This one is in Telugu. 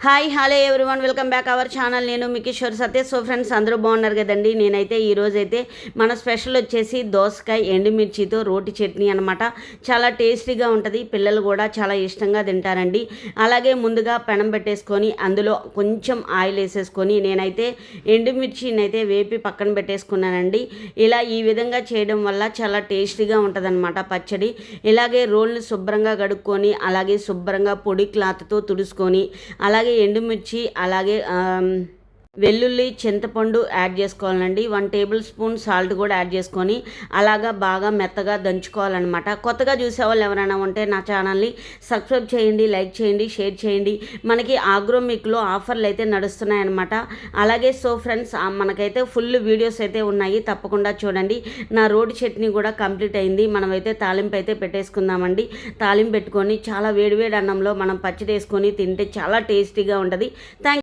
Hi hello everyone, welcome back our channel. నేను మీ కిషోర్ సత్య. సో ఫ్రెండ్స్, అందరూ బాగున్నారు కదండి. నేనైతే ఈరోజైతే మన స్పెషల్ వచ్చేసి దోసకాయ ఎండుమిర్చితో రోటి చట్నీ అనమాట. చాలా టేస్టీగా ఉంటుంది, పిల్లలు కూడా చాలా ఇష్టంగా తింటారండి. అలాగే ముందుగా పెనం పెట్టేసుకొని అందులో కొంచెం ఆయిల్ వేసేసుకొని నేనైతే ఎండుమిర్చిని అయితే వేపి పక్కన పెట్టేసుకున్నానండి. ఇలా ఈ విధంగా చేయడం వల్ల చాలా టేస్టీగా ఉంటుందన్నమాట పచ్చడి. ఇలాగే రోల్ని శుభ్రంగా కడుక్కొని అలాగే శుభ్రంగా పొడి క్లాత్తో తుడుచుకొని అలాగే ఎండుమిర్చి అలాగే వెల్లుల్లి చింతపండు యాడ్ చేసుకోవాలండి. 1 టేబుల్ స్పూన్ సాల్ట్ కూడా యాడ్ చేసుకొని అలాగా బాగా మెత్తగా దంచుకోవాలన్నమాట. కొత్తగా చూసేవాళ్ళు ఎవరైనా ఉంటే నా ఛానల్ని సబ్స్క్రైబ్ చేయండి, లైక్ చేయండి, షేర్ చేయండి. మనకి ఆగ్రోమిక్లో ఆఫర్లు అయితే నడుస్తున్నాయన్నమాట. అలాగే సో ఫ్రెండ్స్, మనకైతే ఫుల్ వీడియోస్ అయితే ఉన్నాయి, తప్పకుండా చూడండి. నా రోటి చట్నీ కూడా కంప్లీట్ అయింది. మనమైతే తాలింపు అయితే పెట్టేసుకుందామండి. తాలింపు పెట్టుకొని చాలా వేడివేడి అన్నంలో మనం పచ్చడి వేసుకొని తింటే చాలా టేస్టీగా ఉంటుంది. థ్యాంక్